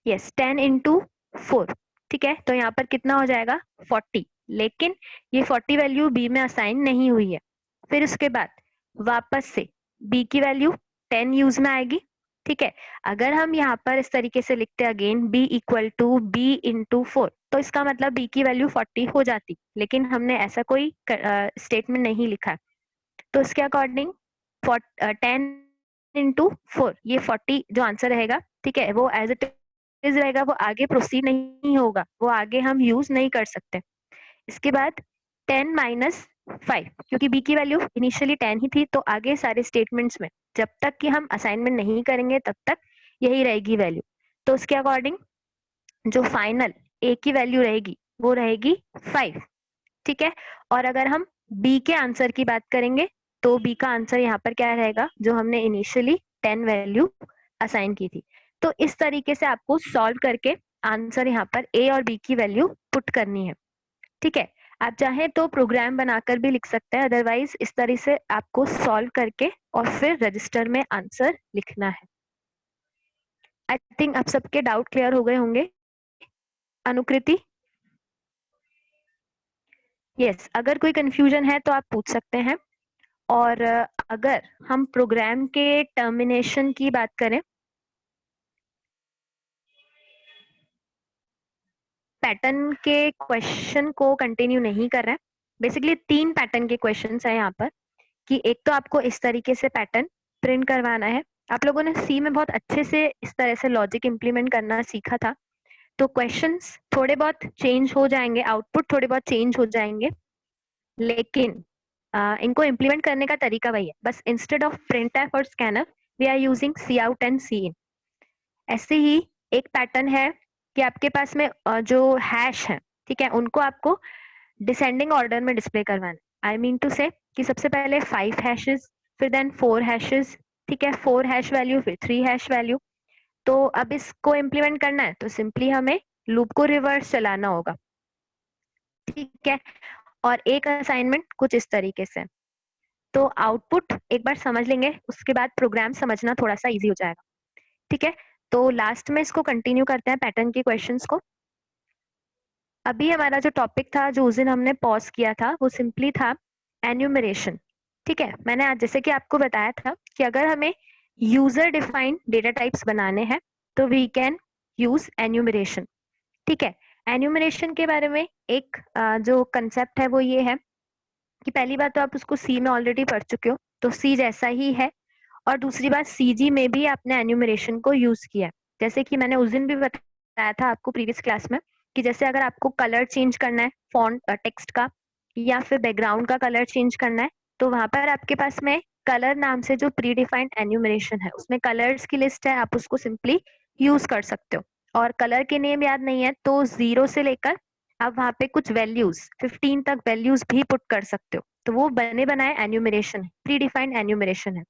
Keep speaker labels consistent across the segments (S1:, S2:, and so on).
S1: Yes 10 into 4, ठीक है। तो यहाँ पर कितना हो जाएगा 40, लेकिन ये 40 वैल्यू बी में असाइन नहीं हुई है। फिर उसके बाद वापस से बी की वैल्यू 10 यूज में आएगी, ठीक है। अगर हम यहाँ पर इस तरीके से लिखते हैं again B equal to B into 4, तो इसका मतलब बी की वैल्यू 40 हो जाती, लेकिन हमने ऐसा कोई स्टेटमेंट नहीं लिखा है। तो इसके अकॉर्डिंग 10 इंटू 4, ये 40 जो आंसर रहेगा, ठीक है, वो एज इट इज रहेगा, वो आगे प्रोसीड नहीं होगा, वो आगे हम यूज नहीं कर सकते। इसके बाद 10 माइनस 5, क्योंकि बी की वैल्यू इनिशियली 10 ही थी, तो आगे सारे स्टेटमेंट्स में जब तक कि हम असाइनमेंट नहीं करेंगे तब तक यही रहेगी वैल्यू। तो उसके अकॉर्डिंग जो फाइनल ए की वैल्यू रहेगी वो रहेगी 5, ठीक है। और अगर हम बी के आंसर की बात करेंगे तो बी का आंसर यहाँ पर क्या रहेगा, जो हमने इनिशियली 10 वैल्यू असाइन की थी। तो इस तरीके से आपको सॉल्व करके आंसर यहाँ पर ए और बी की वैल्यू पुट करनी है, ठीक है। आप चाहें तो प्रोग्राम बनाकर भी लिख सकते हैं, अदरवाइज इस तरह से आपको सॉल्व करके और फिर रजिस्टर में आंसर लिखना है। आई थिंक आप सबके डाउट क्लियर हो गए होंगे। अनुकृति, यस, अगर कोई कंफ्यूजन है तो आप पूछ सकते हैं। और अगर हम प्रोग्राम के टर्मिनेशन की बात करें, पैटर्न के क्वेश्चन को कंटिन्यू नहीं कर रहे हैं। बेसिकली 3 पैटर्न के क्वेश्चंस है यहाँ पर, कि एक तो आपको इस तरीके से पैटर्न प्रिंट करवाना है। आप लोगों ने सी में बहुत अच्छे से इस तरह से लॉजिक इंप्लीमेंट करना सीखा था, तो क्वेश्चंस थोड़े बहुत चेंज हो जाएंगे, आउटपुट थोड़े बहुत चेंज हो जाएंगे, लेकिन इनको इम्प्लीमेंट करने का तरीका वही है, बस इंस्टेड ऑफ printf और scanf we are using cout and cin। ऐसे ही एक पैटर्न है कि आपके पास में जो हैश है, ठीक है, उनको आपको डिसेंडिंग ऑर्डर में डिस्प्ले करवाना है। आई मीन टू से कि सबसे पहले 5 हैशेस, फिर देन 4 हैशेस, ठीक है, 4 हैश वैल्यू, फिर 3 हैश वैल्यू। तो अब इसको इम्प्लीमेंट करना है तो सिंपली हमें लूप को रिवर्स चलाना होगा, ठीक है। और एक असाइनमेंट कुछ इस तरीके से, तो आउटपुट एक बार समझ लेंगे, उसके बाद प्रोग्राम समझना थोड़ा सा इजी हो जाएगा, ठीक है। तो लास्ट में इसको कंटिन्यू करते हैं पैटर्न के क्वेश्चंस को। अभी हमारा जो टॉपिक था, जो उस दिन हमने पॉज किया था, वो सिंपली था एन्यूमरेशन, ठीक है। मैंने आज जैसे कि आपको बताया था कि अगर हमें यूजर डिफाइंड डेटा टाइप्स बनाने हैं तो वी कैन यूज एन्यूमरेशन, ठीक है। एन्यूमरेशन के बारे में एक जो कंसेप्ट है वो ये है कि पहली बात तो आप उसको सी में ऑलरेडी पढ़ चुके हो, तो सी जैसा ही है। और दूसरी बात, सीजी में भी आपने एन्यूमरेशन को यूज किया है, जैसे कि मैंने उस दिन भी बताया था आपको प्रीवियस क्लास में, कि जैसे अगर आपको कलर चेंज करना है फॉन्ट टेक्स्ट का, या फिर बैकग्राउंड का कलर चेंज करना है, तो वहां पर आपके पास में कलर नाम से जो प्री डिफाइंड एन्यूमरेशन है, उसमें कलर्स की लिस्ट है, आप उसको सिंपली यूज कर सकते हो। और कलर के नेम याद नहीं है तो 0 से लेकर आप वहां पे कुछ वैल्यूज 15 तक वैल्यूज भी पुट कर सकते हो, तो वो बने बनाए एन्यूमरेशन है, प्री डिफाइंड एन्यूमरेशन है,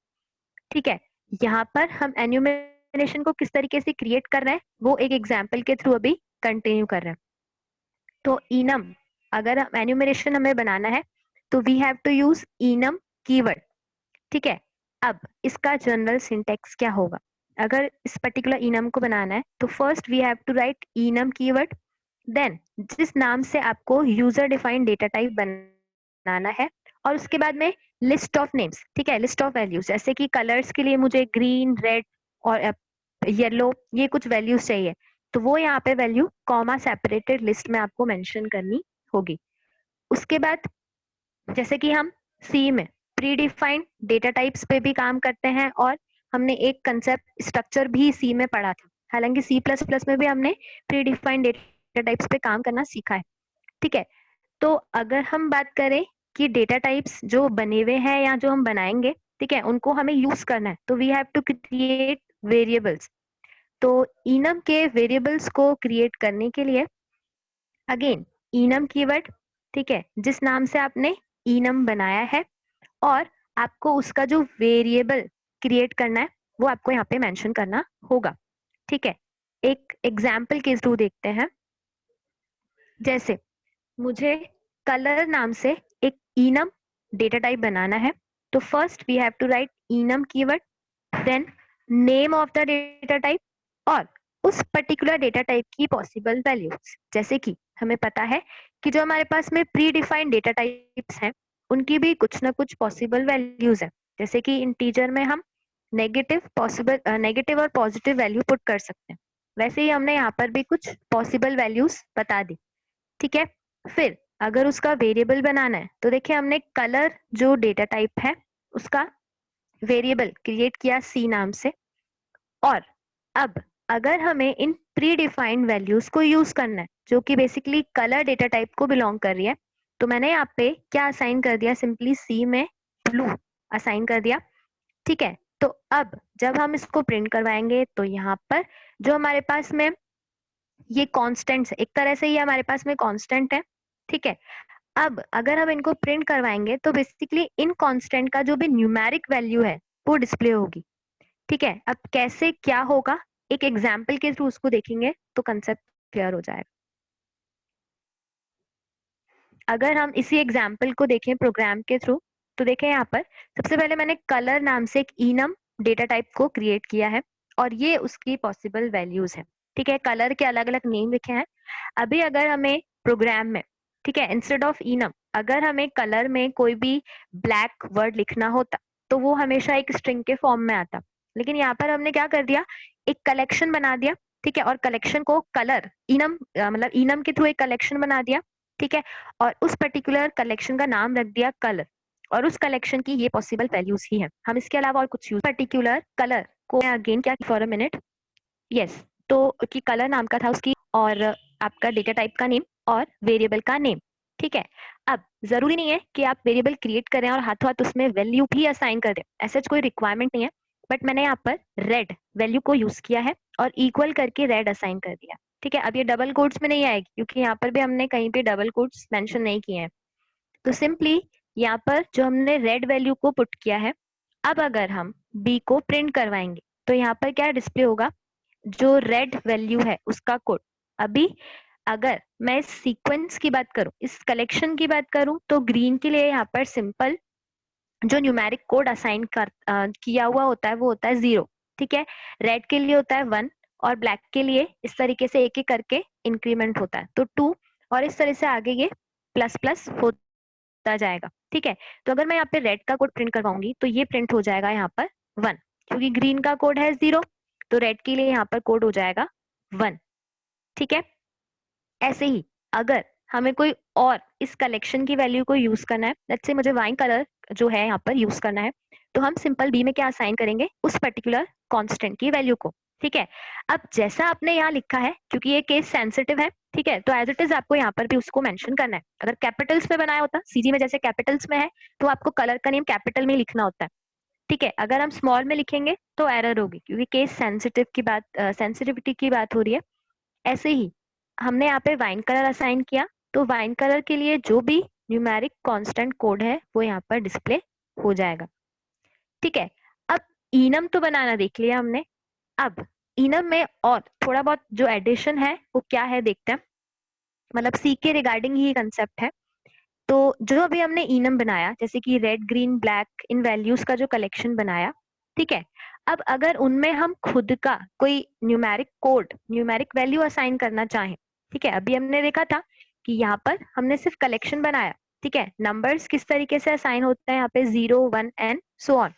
S1: ठीक है। यहाँ पर हम एन्यूमरेशन को किस तरीके से क्रिएट कर रहे हैं वो एक एग्जाम्पल के थ्रू अभी कंटिन्यू कर रहे हैं। तो इनम, अगर एन्यूमरेशन हमें बनाना है तो we have to use enum keyword, ठीक है। अब इसका जनरल सिंटेक्स क्या होगा, अगर इस पर्टिकुलर इनम को बनाना है तो first we have to write enum keyword, then जिस नाम से आपको यूजर डिफाइंड डेटा टाइप बनाना है, और उसके बाद में लिस्ट ऑफ नेम्स, ठीक है, लिस्ट ऑफ वैल्यूज, जैसे कि कलर्स के लिए मुझे ग्रीन, रेड और येलो, ये कुछ वैल्यूज चाहिए, तो वो यहाँ पे वैल्यू कॉमा सेपरेटेड लिस्ट में आपको मेंशन करनी होगी। उसके बाद जैसे कि हम सी में प्री डिफाइंड डेटा टाइप्स पे भी काम करते हैं, और हमने एक कंसेप्ट स्ट्रक्चर भी सी में पढ़ा था, हालांकि सी प्लस प्लस में भी हमने प्री डिफाइंड डेटा टाइप्स पे काम करना सीखा है, ठीक है। तो अगर हम बात करें कि डेटा टाइप्स जो बने हुए हैं या जो हम बनाएंगे, ठीक है, उनको हमें यूज करना है, तो we have to create variables. तो इनम के वेरिएबल्स को क्रिएट करने के लिए अगेन इनम कीवर्ड, ठीक है, जिस नाम से आपने इनम बनाया है, और आपको उसका जो वेरिएबल क्रिएट करना है वो आपको यहाँ पे मेंशन करना होगा, ठीक है। एक एग्जाम्पल के थ्रू देखते हैं, जैसे मुझे कलर नाम से एक इनम डेटा टाइप बनाना है, तो first we have to write enum keyword, then name of the data type, और उस पर्टिकुलर डेटा टाइप की पॉसिबल वैल्यूज। जैसे कि हमें पता है कि जो हमारे पास में प्री डिफाइंड डेटा टाइप्स हैं उनकी भी कुछ ना कुछ पॉसिबल वैल्यूज है। जैसे कि इंटीजर में हम नेगेटिव और पॉजिटिव वैल्यू पुट कर सकते हैं, वैसे ही हमने यहाँ पर भी कुछ पॉसिबल वैल्यूज बता दी। ठीक है, फिर अगर उसका वेरिएबल बनाना है तो देखिए हमने कलर जो डेटा टाइप है उसका वेरिएबल क्रिएट किया सी नाम से। और अब अगर हमें इन प्री डिफाइंड वैल्यूज को यूज करना है जो कि बेसिकली कलर डेटा टाइप को बिलोंग कर रही है, तो मैंने यहाँ पे क्या असाइन कर दिया, सिंपली सी में ब्लू असाइन कर दिया। ठीक है, तो अब जब हम इसको प्रिंट करवाएंगे तो यहाँ पर जो हमारे पास में ये कॉन्स्टेंट्स, एक तरह से ये हमारे पास में कॉन्स्टेंट है। ठीक है, अब अगर हम इनको प्रिंट करवाएंगे तो बेसिकली इन कांस्टेंट का जो भी न्यूमेरिक वैल्यू है वो डिस्प्ले होगी। ठीक है, अब कैसे क्या होगा एक एग्जाम्पल के थ्रू उसको देखेंगे तो कंसेप्ट क्लियर हो जाएगा। अगर हम इसी एग्जाम्पल को देखें प्रोग्राम के थ्रू तो देखें यहाँ पर सबसे पहले मैंने कलर नाम से एक इनम डेटा टाइप को क्रिएट किया है और ये उसकी पॉसिबल वैल्यूज है। ठीक है, कलर के अलग अलग नेम लिखे हैं। अभी अगर हमें प्रोग्राम में, ठीक है, इंस्टेड ऑफ इनम अगर हमें कलर में कोई भी ब्लैक वर्ड लिखना होता तो वो हमेशा एक स्ट्रिंग के फॉर्म में आता, लेकिन यहाँ पर हमने क्या कर दिया, एक कलेक्शन बना दिया। ठीक है, और कलेक्शन को कलर इनम मतलब इनम के थ्रू एक कलेक्शन बना दिया। ठीक है, और उस पर्टिकुलर कलेक्शन का नाम रख दिया कलर, और उस कलेक्शन की ये पॉसिबल वैल्यूज ही है। हम इसके अलावा और कुछ यूज पर्टिकुलर कलर को अगेन क्या फॉर अ मिनट, यस, तो कि कलर नाम का था उसकी और आपका डेटा टाइप का नेम और वेरिएबल का नेम। ठीक है, अब जरूरी नहीं है कि आप वेरिएबल क्रिएट करें और हाथों हाथ उसमें वैल्यू भी असाइन कर दें, ऐसा कोई रिक्वायरमेंट नहीं है। बट मैंने यहाँ पर रेड वैल्यू को यूज किया है और इक्वल करके रेड असाइन कर दिया। ठीक है, अब ये डबल कोट्स में नहीं आएगी क्योंकि यहाँ पर भी हमने कहीं पे डबल कोट्स मेंशन नहीं किए हैं। तो सिंपली यहाँ पर जो हमने रेड वैल्यू को पुट किया है, अब अगर हम बी को प्रिंट करवाएंगे तो यहाँ पर क्या डिस्प्ले होगा, जो रेड वैल्यू है उसका कोड। अभी अगर मैं इस सीक्वेंस की बात करूं, इस कलेक्शन की बात करूं, तो ग्रीन के लिए यहाँ पर सिंपल जो न्यूमेरिक कोड असाइन किया हुआ होता है वो होता है 0। ठीक है, रेड के लिए होता है 1 और ब्लैक के लिए इस तरीके से एक एक करके इंक्रीमेंट होता है तो 2, और इस तरह से आगे ये प्लस प्लस होता जाएगा। ठीक है, तो अगर मैं यहाँ पे रेड का कोड प्रिंट करवाऊंगी तो ये प्रिंट हो जाएगा यहाँ पर 1, क्योंकि ग्रीन का कोड है 0 तो रेड के लिए यहाँ पर कोड हो जाएगा 1। ठीक है, ऐसे ही अगर हमें कोई और इस कलेक्शन की वैल्यू को यूज करना है, लेट्स से मुझे वाइन कलर जो है यहाँ पर यूज करना है, तो हम सिंपल बी में क्या असाइन करेंगे, उस पर्टिकुलर कांस्टेंट की वैल्यू को। ठीक है, अब जैसा आपने यहाँ लिखा है, क्योंकि ये केस सेंसिटिव है, ठीक है, तो एज इट इज आपको यहाँ पर भी उसको मेंशन करना है। अगर कैपिटल्स में बनाया होता, सीजी में जैसे कैपिटल्स में है, तो आपको कलर का नेम कैपिटल में लिखना होता है। ठीक है, अगर हम स्मॉल में लिखेंगे तो एरर होगी क्योंकि केस सेंसिटिव की बात, सेंसिटिविटी की बात हो रही है। ऐसे ही हमने यहाँ पे वाइन कलर असाइन किया, तो वाइन कलर के लिए जो भी न्यूमेरिक कांस्टेंट कोड है वो यहाँ पर डिस्प्ले हो जाएगा। ठीक है, अब इनम तो बनाना देख लिया हमने, अब इनम में और थोड़ा बहुत जो एडिशन है वो क्या है देखते हैं, मतलब सी के रिगार्डिंग ही कंसेप्ट है। तो जो अभी हमने इनम बनाया, जैसे कि रेड ग्रीन ब्लैक इन वैल्यूज का जो कलेक्शन बनाया, ठीक है, अब अगर उनमें हम खुद का कोई numeric code, numeric value assign करना चाहें, ठीक है, अभी हमने देखा था कि यहाँ पर हमने सिर्फ कलेक्शन बनाया। ठीक है, नंबर्स किस तरीके से असाइन होते हैं यहाँ पे 0 1 एंड सो ऑन,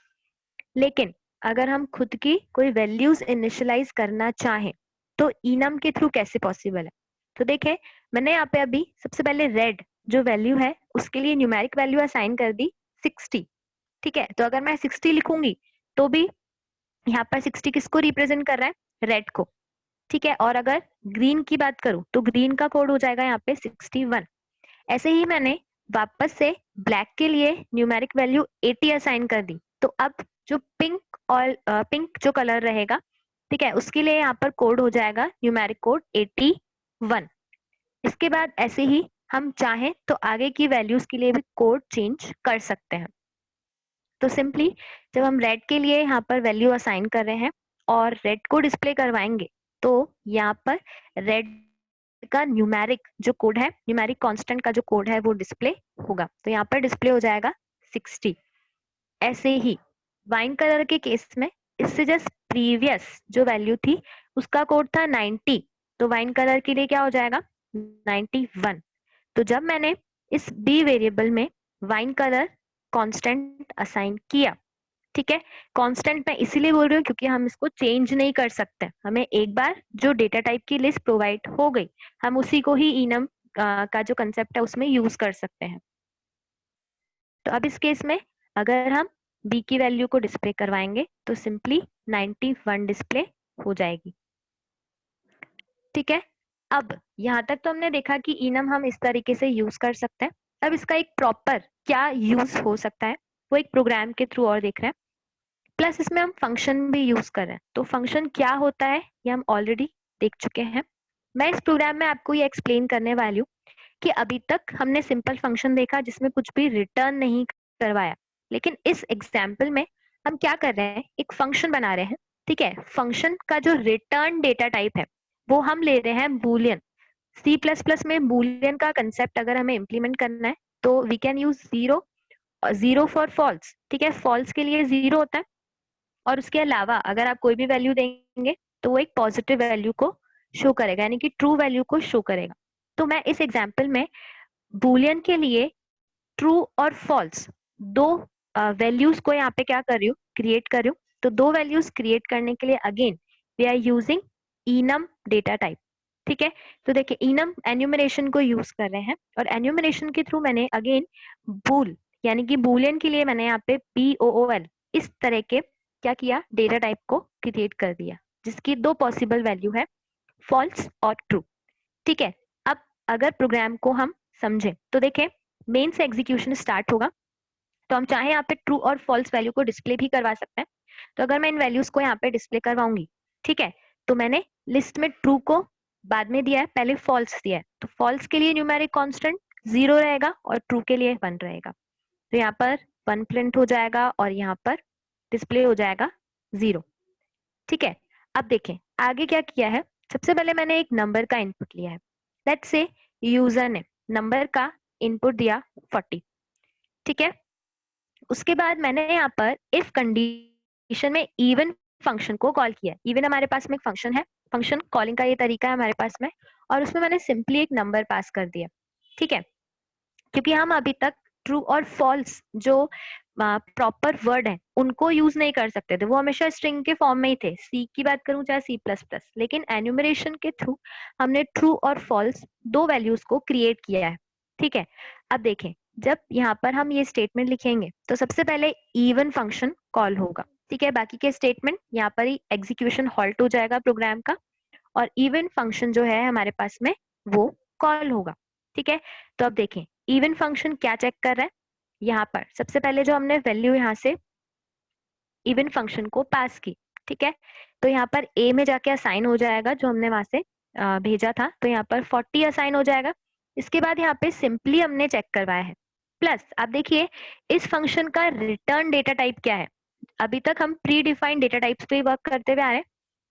S1: लेकिन अगर हम खुद की कोई वैल्यूज इनिशियलाइज करना चाहें तो इनम के थ्रू कैसे पॉसिबल है। तो देखें, मैंने यहाँ पे अभी सबसे पहले रेड जो वैल्यू है उसके लिए न्यूमेरिक वैल्यू असाइन कर दी 60। ठीक है, तो अगर मैं 60 लिखूंगी तो भी यहाँ पर 60 किसको रिप्रेजेंट कर रहा है, रेड को। ठीक है, और अगर ग्रीन की बात करूं तो ग्रीन का कोड हो जाएगा यहाँ पे 61। ऐसे ही मैंने वापस से ब्लैक के लिए न्यूमेरिक वैल्यू 80 असाइन कर दी, तो अब जो पिंक और पिंक जो कलर रहेगा, ठीक है, उसके लिए यहाँ पर कोड हो जाएगा न्यूमेरिक कोड 81। इसके बाद ऐसे ही हम चाहें तो आगे की वैल्यूज के लिए भी कोड चेंज कर सकते हैं। तो सिंपली जब हम रेड के लिए यहाँ पर वैल्यू असाइन कर रहे हैं और रेड को डिस्प्ले करवाएंगे तो यहाँ पर रेड का न्यूमेरिक जो कोड है, न्यूमेरिक कांस्टेंट का जो कोड है वो डिस्प्ले होगा, तो यहाँ पर डिस्प्ले हो जाएगा 60। ऐसे ही वाइन कलर के केस में इससे जस्ट प्रीवियस जो वैल्यू थी उसका कोड था 90, तो वाइन कलर के लिए क्या हो जाएगा 91। तो जब मैंने इस बी वेरिएबल में वाइन कलर कांस्टेंट असाइन किया, ठीक है, कांस्टेंट मैं इसीलिए बोल रही हूँ क्योंकि हम इसको चेंज नहीं कर सकते, हमें एक बार जो डेटा टाइप की लिस्ट प्रोवाइड हो गई हम उसी को ही इनम का जो कंसेप्ट है उसमें यूज कर सकते हैं। तो अब इस केस में अगर हम बी की वैल्यू को डिस्प्ले करवाएंगे तो सिंपली 91 डिस्प्ले हो जाएगी। ठीक है, अब यहाँ तक तो हमने देखा कि इनम हम इस तरीके से यूज कर सकते हैं। अब इसका एक प्रॉपर क्या यूज हो सकता है वो एक प्रोग्राम के थ्रू और देख रहे हैं, प्लस इसमें हम फंक्शन भी यूज कर रहे हैं। तो फंक्शन क्या होता है ये हम ऑलरेडी देख चुके हैं। मैं इस प्रोग्राम में आपको ये एक्सप्लेन करने वाली हूँ कि अभी तक हमने सिंपल फंक्शन देखा जिसमें कुछ भी रिटर्न नहीं करवाया, लेकिन इस एग्जाम्पल में हम क्या कर रहे हैं, एक फंक्शन बना रहे हैं। ठीक है, फंक्शन का जो रिटर्न डेटा टाइप है वो हम ले रहे हैं बूलियन। C++ में बूलियन का कंसेप्ट अगर हमें इम्प्लीमेंट करना है तो we can use zero for false. ठीक है, फॉल्स के लिए 0 होता है और उसके अलावा अगर आप कोई भी वैल्यू देंगे तो वो एक पॉजिटिव वैल्यू को शो करेगा, यानी कि ट्रू वैल्यू को शो करेगा। तो मैं इस एग्जाम्पल में बूलियन के लिए ट्रू और फॉल्स दो वैल्यूज को यहाँ पे क्या कर रही हूँ, क्रिएट कर रही हूँ। तो दो वैल्यूज क्रिएट करने के लिए again we are using enum data type. ठीक है, तो देखिए enum एन्यूमरेशन को यूज कर रहे हैं और एन्यूमरेशन के थ्रू मैंने अगेन बूल यानी कि बूलियन के लिए मैंने यहाँ पे BOOL इस तरह के क्या किया, डेटा टाइप को क्रिएट कर दिया जिसकी दो पॉसिबल वैल्यू है, फॉल्स और ट्रू। ठीक है, अब अगर प्रोग्राम को हम समझें तो देखें मेन से एग्जीक्यूशन स्टार्ट होगा, तो हम चाहे यहाँ पे ट्रू और फॉल्स वैल्यू को डिस्प्ले भी करवा सकते हैं। तो अगर मैं इन वैल्यूज को यहाँ पे डिस्प्ले करवाऊंगी, ठीक है, तो मैंने लिस्ट में ट्रू को बाद में दिया है, पहले फॉल्स दिया है। तो फॉल्स के लिए न्यूमेरिक कांस्टेंट 0 रहेगा और ट्रू के लिए 1 रहेगा। तो यहाँ पर 1 प्रिंट हो जाएगा और यहाँ पर डिस्प्ले हो जाएगा 0। ठीक है, अब देखें आगे क्या किया है। सबसे पहले मैंने एक नंबर का इनपुट लिया है, लेट्स से यूजर ने नंबर का इनपुट दिया 40। ठीक है, उसके बाद मैंने यहाँ पर इफ कंडीशन में इवन फंक्शन को कॉल किया। इवन हमारे पास में एक फंक्शन है, फंक्शन कॉलिंग का ये तरीका है हमारे पास में, और उसमें मैंने सिंपली एक नंबर पास कर दिया। ठीक है, क्योंकि हम अभी तक ट्रू और फॉल्स जो प्रॉपर वर्ड है उनको यूज नहीं कर सकते थे, वो हमेशा स्ट्रिंग के फॉर्म में ही थे, सी की बात करूं चाहे C++। लेकिन एन्यूमरेशन के थ्रू हमने ट्रू और फॉल्स दो वैल्यूज को क्रिएट किया है। ठीक है, अब देखें जब यहाँ पर हम ये स्टेटमेंट लिखेंगे तो सबसे पहले इवन फंक्शन कॉल होगा। ठीक है, बाकी के स्टेटमेंट यहाँ पर ही एग्जीक्यूशन हॉल्ट हो जाएगा प्रोग्राम का और इवन फंक्शन जो है हमारे पास में वो कॉल होगा। ठीक है, तो अब देखें इवन फंक्शन क्या चेक कर रहा है। यहाँ पर सबसे पहले जो हमने वैल्यू यहाँ से इवन फंक्शन को पास की, ठीक है, तो यहाँ पर a में जाके असाइन हो जाएगा जो हमने वहां से भेजा था, तो यहाँ पर 40 असाइन हो जाएगा। इसके बाद यहाँ पे सिंपली हमने चेक करवाया है। प्लस आप देखिए इस फंक्शन का रिटर्न डेटा टाइप क्या है। अभी तक हम प्री डिफाइंड डेटा टाइप्स पे वर्क करते हुए आ रहे हैं,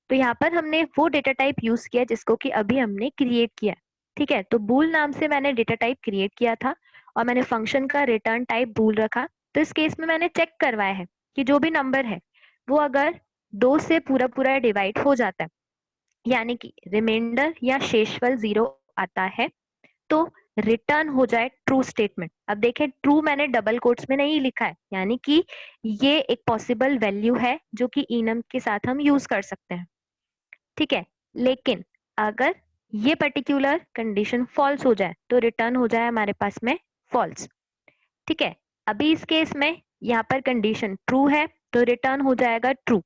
S1: तो यहाँ पर हमने वो डेटा टाइप यूज किया जिसको कि अभी हमने क्रिएट किया। ठीक है, तो बूल नाम से मैंने डेटा टाइप क्रिएट किया था और मैंने फंक्शन का रिटर्न टाइप बूल रखा। तो इस केस में मैंने चेक करवाया है कि जो भी नंबर है वो अगर 2 से पूरा पूरा डिवाइड हो जाता है, यानी कि रिमाइंडर या शेषफल 0 आता है, तो रिटर्न हो जाए ट्रू स्टेटमेंट। अब देखें ट्रू मैंने डबल कोट्स में नहीं लिखा है, यानी कि ये एक पॉसिबल वैल्यू है जो कि इनम के साथ हम यूज कर सकते हैं। ठीक है, लेकिन अगर ये पर्टिकुलर कंडीशन फॉल्स हो जाए तो रिटर्न हो जाए हमारे पास में फॉल्स। ठीक है, अभी इस केस में यहाँ पर कंडीशन ट्रू है तो रिटर्न हो जाएगा ट्रू।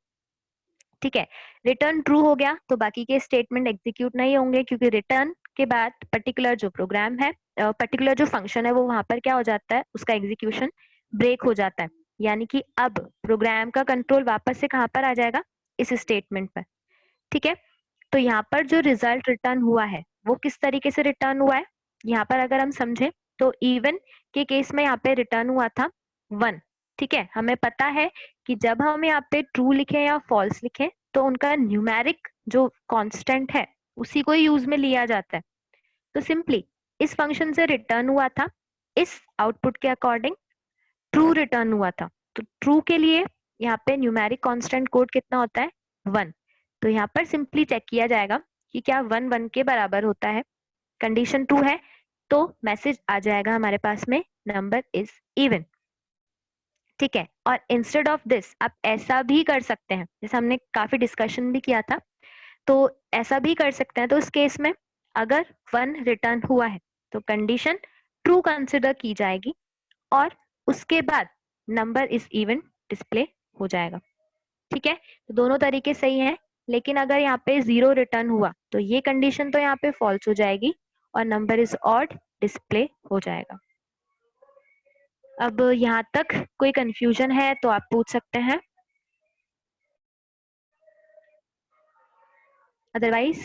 S1: ठीक है, रिटर्न ट्रू हो गया तो बाकी के स्टेटमेंट एग्जीक्यूट नहीं होंगे, क्योंकि रिटर्न के बाद पर्टिकुलर जो प्रोग्राम है, पर्टिकुलर जो फंक्शन है वो वहां पर क्या हो जाता है, उसका एग्जीक्यूशन ब्रेक हो जाता है। यानी कि अब प्रोग्राम का कंट्रोल वापस से कहाँ पर आ जाएगा, इस स्टेटमेंट पर। ठीक है, तो यहाँ पर जो रिजल्ट रिटर्न हुआ है वो किस तरीके से रिटर्न हुआ है, यहाँ पर अगर हम समझे तो इवन के केस में यहाँ पे रिटर्न हुआ था 1। ठीक है, हमें पता है कि जब हम यहाँ पे ट्रू लिखे या फॉल्स लिखे तो उनका न्यूमेरिक जो कांस्टेंट है उसी को यूज में लिया जाता है। तो सिंपली इस फंक्शन से रिटर्न हुआ था, इस आउटपुट के अकॉर्डिंग ट्रू रिटर्न हुआ था। तो ट्रू के लिए यहाँ पे न्यूमेरिक कांस्टेंट कोड कितना होता है, 1, तो यहाँ पर सिंपली चेक किया जाएगा कि क्या 1 1 के बराबर होता है। कंडीशन 2 है तो मैसेज आ जाएगा हमारे पास में नंबर इज इवन। ठीक है, और इंस्टेड ऑफ दिस आप ऐसा भी कर सकते हैं, जैसे हमने काफी डिस्कशन भी किया था, तो ऐसा भी कर सकते हैं। तो इस केस में अगर 1 रिटर्न हुआ है तो कंडीशन ट्रू कंसिडर की जाएगी और उसके बाद नंबर इज इवन डिस्प्ले हो जाएगा। ठीक है, तो दोनों तरीके सही हैं, लेकिन अगर यहाँ पे 0 रिटर्न हुआ तो ये कंडीशन तो यहाँ पे फॉल्स हो जाएगी और नंबर इज ऑड डिस्प्ले हो जाएगा। अब यहाँ तक कोई कंफ्यूजन है तो आप पूछ सकते हैं, अदरवाइज